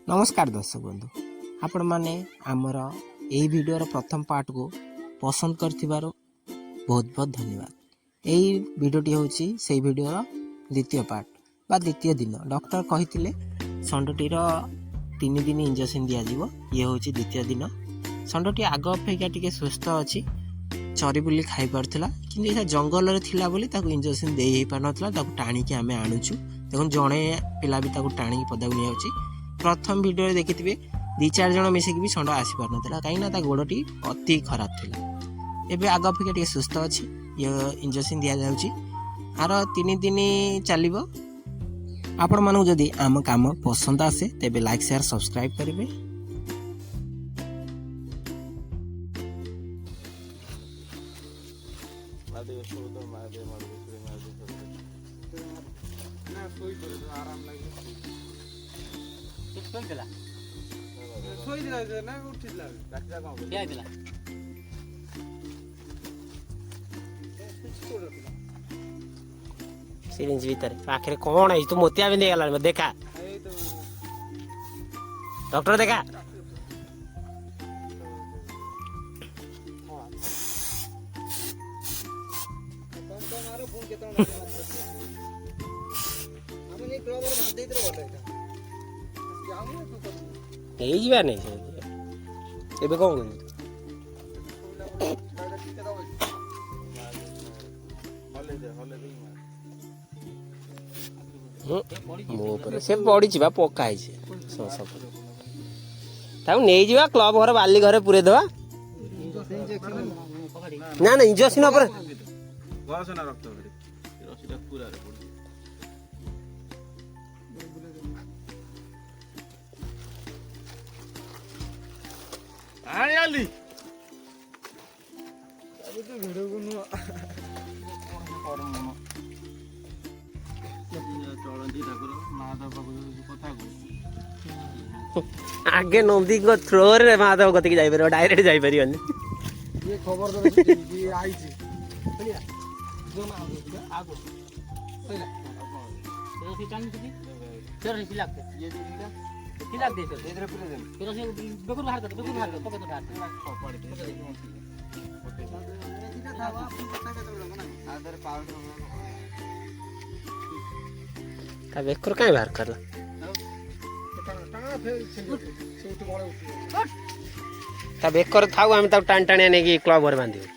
नमस्कार दर्शक बंधु आपण मैंने आमर यही वीडियोर प्रथम पार्ट को पसंद कर बहुत बहुत धन्यवाद। यही वीडियोटी हूँ से वीडियोर द्वितीय पार्ट बा द्वितीय दिन डॉक्टर कही षंडटीर 3 दिन इंजेक्शन दिज्व ये हूँ द्वितीय दिन। षंडटी आग अपेक्षा टी सुस्थ अच्छी चरी बुली खाई पार्ला कि जंगल थिला बोली इंजेक्शन दे ही पार नाला टाणिकी आम आणुचु देखो जड़े पिला भी टाणिकी पदाक नहीं प्रथम वीडियो देखिथे 2-4 जन मिसिक भी षंड आसी पार ना कहीं गोड़टी अति खराब थिला। एबे आग अपेक्षा टी सुस्थ अच्छी ये इंजेक्शन दि जाउची आर 3 दिन चलिबो। आपण मानू जदि आम काम पसंद आसे तेबे लाइक शेयर सब्सक्राइब करेंगे। सिरिंज भीतर आखिर कौन है तू मोतिया भी नहीं गला देखा डॉक्टर देखा नहीं एबे कौन मो पर से पड़ी पका नहीं जा क्लब घर बाली घरे पूरे दवा ना ना इंजेक्शन पर आगे नंदी थ्रो रे महादेव कति जापर डायरेक्ट जापर ये खबर बेकर कहीं बाहर कर बेकर था आम टाण टाणिया नहीं क्लब घर बांध पड़े